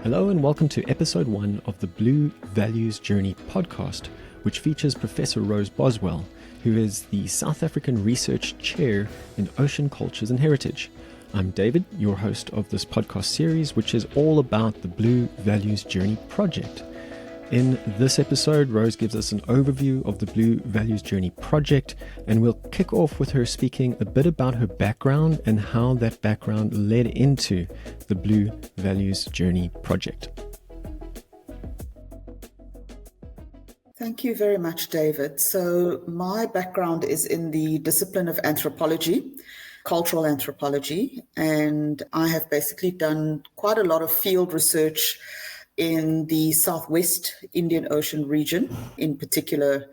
Hello and welcome to episode 1 of the Blue Values Journey podcast, which features Professor Rose Boswell, who is the South African Research Chair in Ocean Cultures and Heritage. I'm David, your host of this podcast series, which is all about the Blue Values Journey project. In this episode, Rose gives us an overview of the Blue Values Journey project, and we'll kick off with her speaking a bit about her background and how that background led into the Blue Values Journey project. Thank you very much, David. So my background is in the discipline of anthropology, cultural anthropology, and I have basically done quite a lot of field research in the Southwest Indian Ocean region, in particular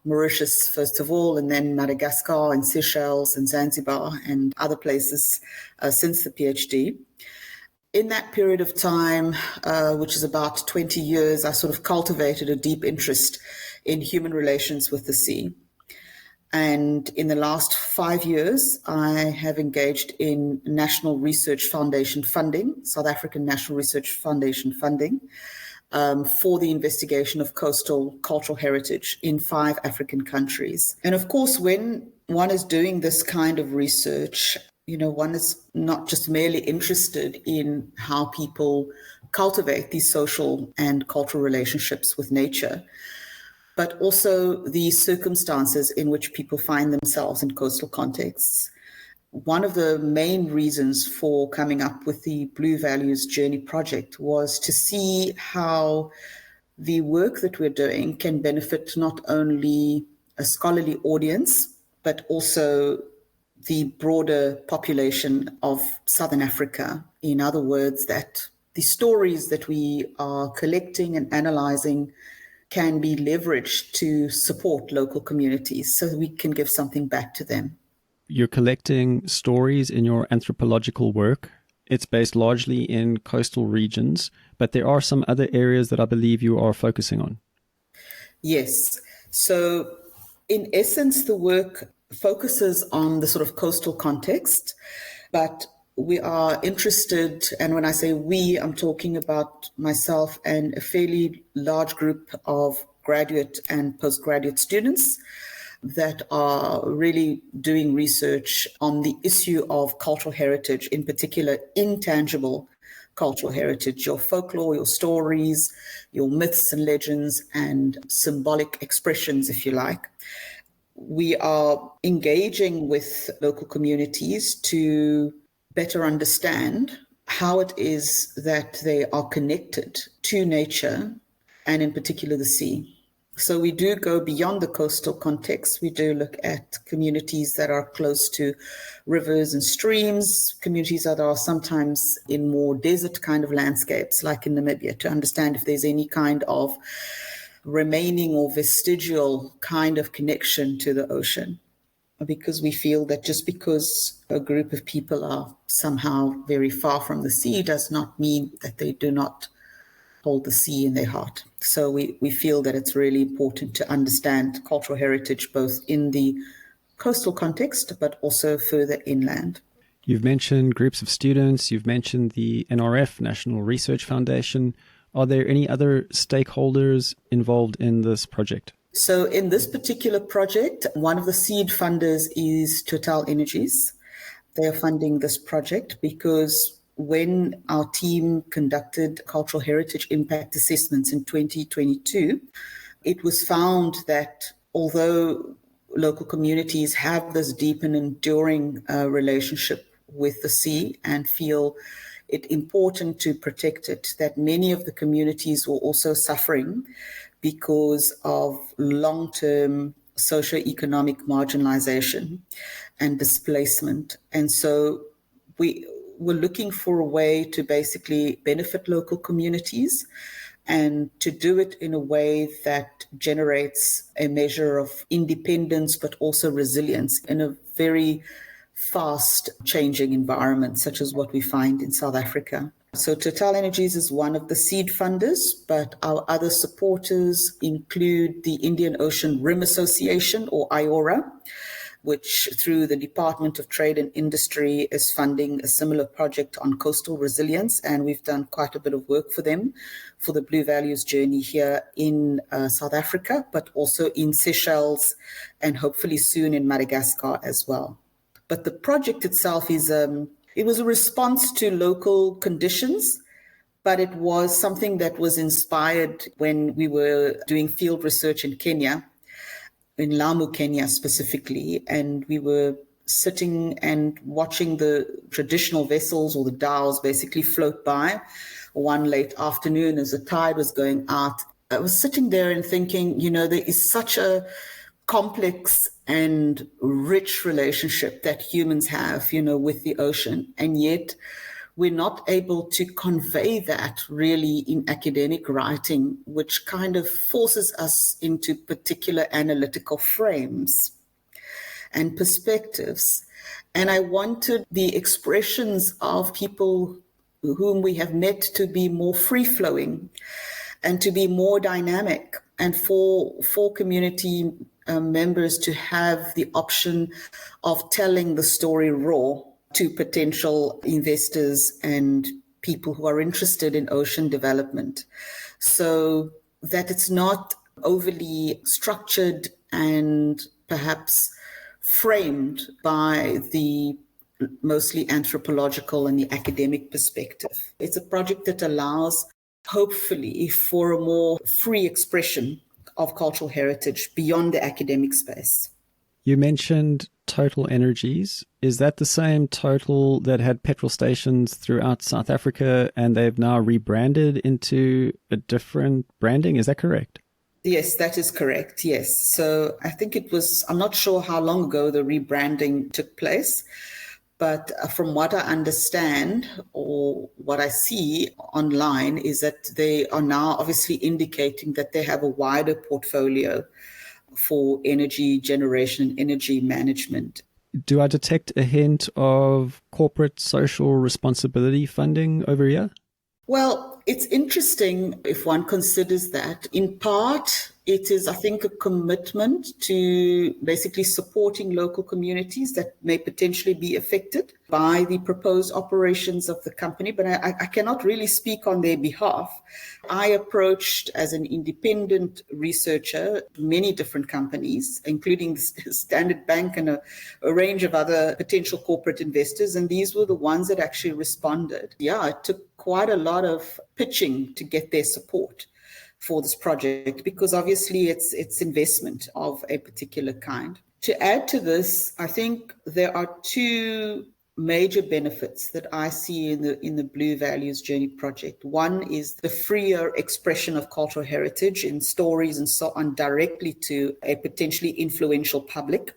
Mauritius, first of all, and then Madagascar and Seychelles and Zanzibar and other places since the PhD. In that period of time, which is about 20 years, I sort of cultivated a deep interest in human relations with the sea. And in the last 5 years, I have engaged in National Research Foundation funding, South African National Research Foundation funding, for the investigation of coastal cultural heritage in 5 African countries. And of course, when one is doing this kind of research, one is not just merely interested in how people cultivate these social and cultural relationships with nature, but also the circumstances in which people find themselves in coastal contexts. One of the main reasons for coming up with the Blue Values Journey project was to see how the work that we're doing can benefit not only a scholarly audience, but also the broader population of Southern Africa. In other words, that the stories that we are collecting and analyzing can be leveraged to support local communities so that we can give something back to them. You're collecting stories in your anthropological work. It's based largely in coastal regions, but there are some other areas that I believe you are focusing on. Yes. So in essence, the work focuses on the sort of coastal context, but we are interested, and when I say we, I'm talking about myself and a fairly large group of graduate and postgraduate students that are really doing research on the issue of cultural heritage, in particular intangible cultural heritage, your folklore, your stories, your myths and legends, and symbolic expressions, if you like. We are engaging with local communities to better understand how it is that they are connected to nature and in particular the sea. So we do go beyond the coastal context. We do look at communities that are close to rivers and streams, communities that are sometimes in more desert kind of landscapes, like in Namibia, to understand if there's any kind of remaining or vestigial kind of connection to the ocean. Because we feel that just because a group of people are somehow very far from the sea does not mean that they do not hold the sea in their heart. So we feel that it's really important to understand cultural heritage both in the coastal context, but also further inland. You've mentioned groups of students, you've mentioned the NRF, National Research Foundation. Are there any other stakeholders involved in this project? So in this particular project, one of the seed funders is TotalEnergies. They are funding this project because when our team conducted cultural heritage impact assessments in 2022, it was found that although local communities have this deep and enduring relationship with the sea and feel it important to protect it, that many of the communities were also suffering because of long-term socioeconomic marginalization and displacement. And so we were looking for a way to basically benefit local communities and to do it in a way that generates a measure of independence, but also resilience in a very fast changing environment, such as what we find in South Africa. So TotalEnergies is one of the seed funders, but our other supporters include the Indian Ocean Rim Association, or IORA, which through the Department of Trade and Industry is funding a similar project on coastal resilience. And we've done quite a bit of work for them for the Blue Values Journey here in South Africa, but also in Seychelles and hopefully soon in Madagascar as well. But the project itself is, it was a response to local conditions, but it was something that was inspired when we were doing field research in Kenya, in Lamu, Kenya specifically, and we were sitting and watching the traditional vessels or the dhows basically float by one late afternoon as the tide was going out. I was sitting there and thinking, there is such a complex and rich relationship that humans have, with the ocean, and yet we're not able to convey that really in academic writing, which kind of forces us into particular analytical frames and perspectives. And I wanted the expressions of people whom we have met to be more free-flowing and to be more dynamic, and for community members to have the option of telling the story raw to potential investors and people who are interested in ocean development, so that it's not overly structured and perhaps framed by the mostly anthropological and the academic perspective. It's a project that allows, hopefully, for a more free expression of cultural heritage beyond the academic space. You mentioned Total Energies. Is that the same Total that had petrol stations throughout South Africa and they've now rebranded into a different branding? Is that correct? Yes, that is correct. Yes. So I think I'm not sure how long ago the rebranding took place, but from what I understand or what I see online is that they are now obviously indicating that they have a wider portfolio for energy generation and energy management. Do I detect a hint of corporate social responsibility funding over here? Well, it's interesting if one considers that. In part, it is, I think, a commitment to basically supporting local communities that may potentially be affected by the proposed operations of the company, but I cannot really speak on their behalf. I approached as an independent researcher many different companies, including Standard Bank and a range of other potential corporate investors, and these were the ones that actually responded. Yeah, it took quite a lot of pitching to get their support for this project, because obviously it's investment of a particular kind. To add to this, I think there are two major benefits that I see in the Blue Values Journey project. One is the freer expression of cultural heritage in stories and so on directly to a potentially influential public.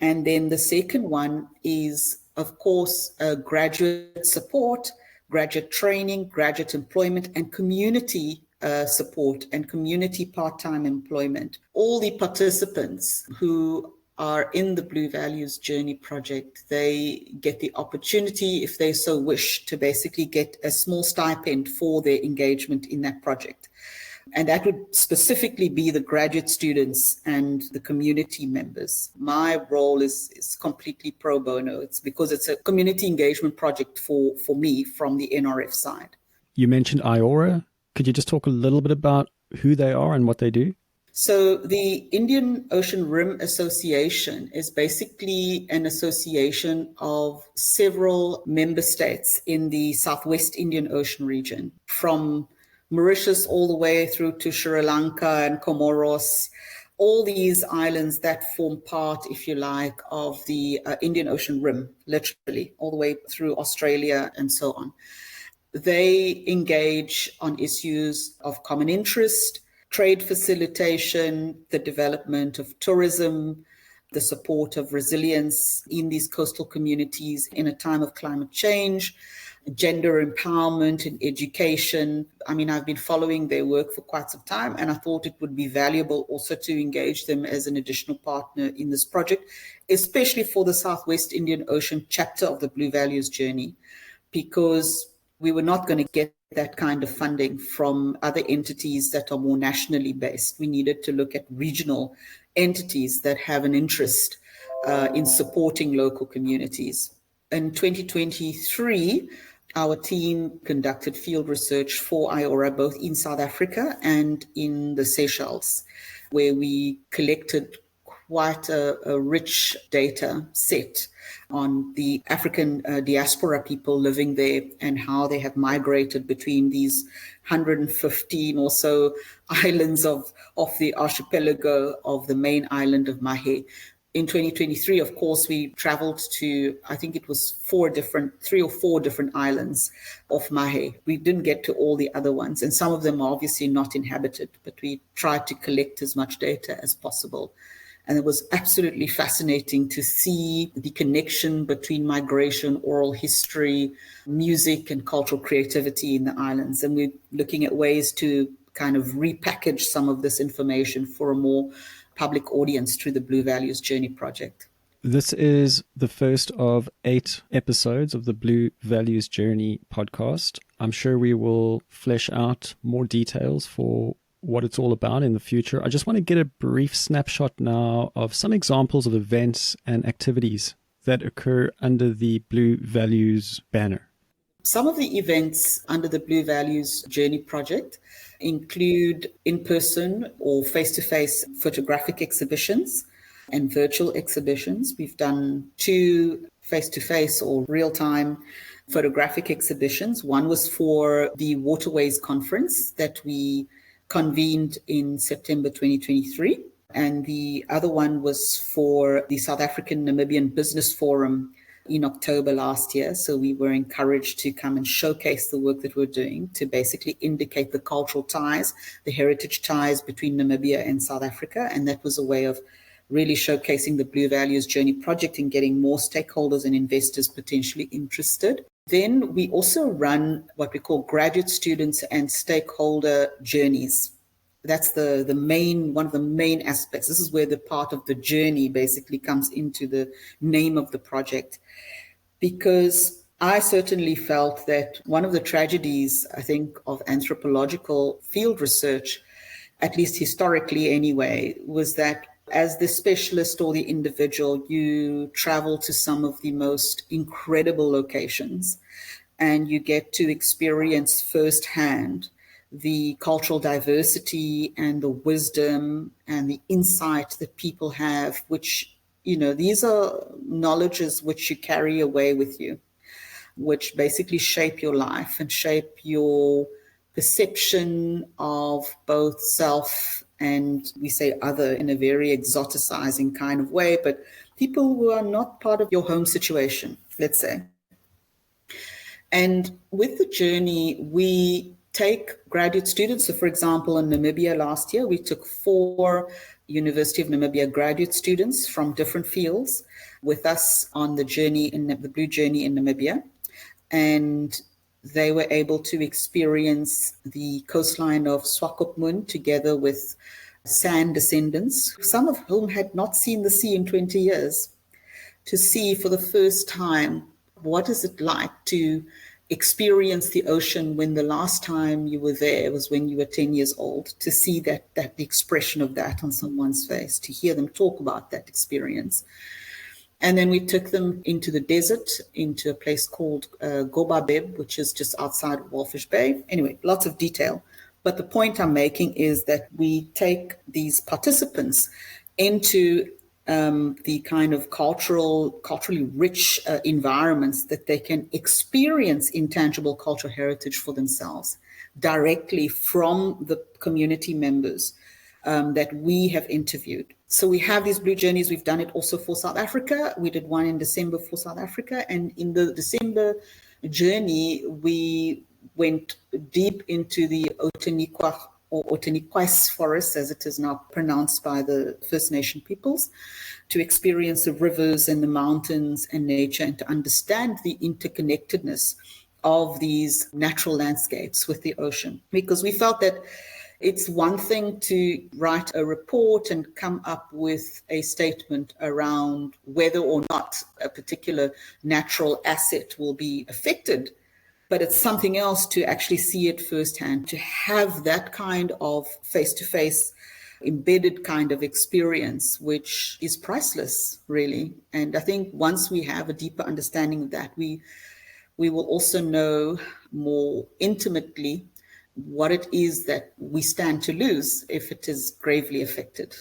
And then the second one is, of course, graduate support, graduate training, graduate employment, and community support and community part-time employment. All the participants who are in the Blue Values Journey project, they get the opportunity, if they so wish, to basically get a small stipend for their engagement in that project. And that would specifically be the graduate students and the community members. My role is completely pro bono. It's because it's a community engagement project for me from the NRF side. You mentioned IORA. Could you just talk a little bit about who they are and what they do? So the Indian Ocean Rim Association is basically an association of several member states in the Southwest Indian Ocean region, from Mauritius all the way through to Sri Lanka and Comoros, all these islands that form part, if you like, of the Indian Ocean Rim, literally, all the way through Australia and so on. They engage on issues of common interest, trade facilitation, the development of tourism, the support of resilience in these coastal communities in a time of climate change, gender empowerment and education. I mean, I've been following their work for quite some time, and I thought it would be valuable also to engage them as an additional partner in this project, especially for the Southwest Indian Ocean chapter of the Blue Values Journey, because we were not going to get that kind of funding from other entities that are more nationally based. We needed to look at regional entities that have an interest in supporting local communities. In 2023, our team conducted field research for IORA both in South Africa and in the Seychelles, where we collected quite a rich data set on the African diaspora people living there and how they have migrated between these 115 or so islands of the archipelago of the main island of Mahé. In 2023, of course, we traveled to, I think it was 3 or 4 different islands of Mahé. We didn't get to all the other ones, and some of them are obviously not inhabited, but we tried to collect as much data as possible. And it was absolutely fascinating to see the connection between migration, oral history, music, and cultural creativity in the islands. And we're looking at ways to kind of repackage some of this information for a more public audience through the Blue Values Journey project. This is the first of 8 episodes of the Blue Values Journey podcast. I'm sure we will flesh out more details for what it's all about in the future. I just want to get a brief snapshot now of some examples of events and activities that occur under the Blue Values banner. Some of the events under the Blue Values Journey project include in-person or face-to-face photographic exhibitions and virtual exhibitions. We've done 2 face-to-face or real-time photographic exhibitions. One was for the Waterways Conference that we convened in September 2023. And the other one was for the South African Namibian Business Forum in October last year. So we were encouraged to come and showcase the work that we're doing to basically indicate the cultural ties, the heritage ties between Namibia and South Africa. And that was a way of really showcasing the Blue Values Journey project and getting more stakeholders and investors potentially interested. Then we also run what we call graduate students and stakeholder journeys. That's the main, one of the main aspects. This is where the part of the journey basically comes into the name of the project. Because I certainly felt that one of the tragedies, I think, of anthropological field research, at least historically anyway, was that as the specialist or the individual, you travel to some of the most incredible locations and you get to experience firsthand the cultural diversity and the wisdom and the insight that people have, which, you know, these are knowledges which you carry away with you, which basically shape your life and shape your perception of both self and, we say, other in a very exoticizing kind of way, but people who are not part of your home situation, let's say. And with the journey, we take graduate students. So, for example, in Namibia last year, we took 4 University of Namibia graduate students from different fields with us on the journey in the Blue Journey in Namibia. And they were able to experience the coastline of Swakopmund together with San descendants, some of whom had not seen the sea in 20 years, to see for the first time what is it like to experience the ocean when the last time you were there was when you were 10 years old, to see that the expression of that on someone's face, to hear them talk about that experience. And then we took them into the desert, into a place called Gobabeb, which is just outside Walfish Bay. Anyway, lots of detail. But the point I'm making is that we take these participants into the kind of culturally rich environments that they can experience intangible cultural heritage for themselves directly from the community members that we have interviewed. So we have these Blue Journeys. We've done it also for South Africa. We did one in December for South Africa. And in the December journey, we went deep into the Outeniqua or Outeniquais forest, as it is now pronounced by the First Nation peoples, to experience the rivers and the mountains and nature and to understand the interconnectedness of these natural landscapes with the ocean. Because we felt that it's one thing to write a report and come up with a statement around whether or not a particular natural asset will be affected, but it's something else to actually see it firsthand, to have that kind of face-to-face embedded kind of experience, which is priceless, really. And I think once we have a deeper understanding of that, we will also know more intimately what it is that we stand to lose if it is gravely affected.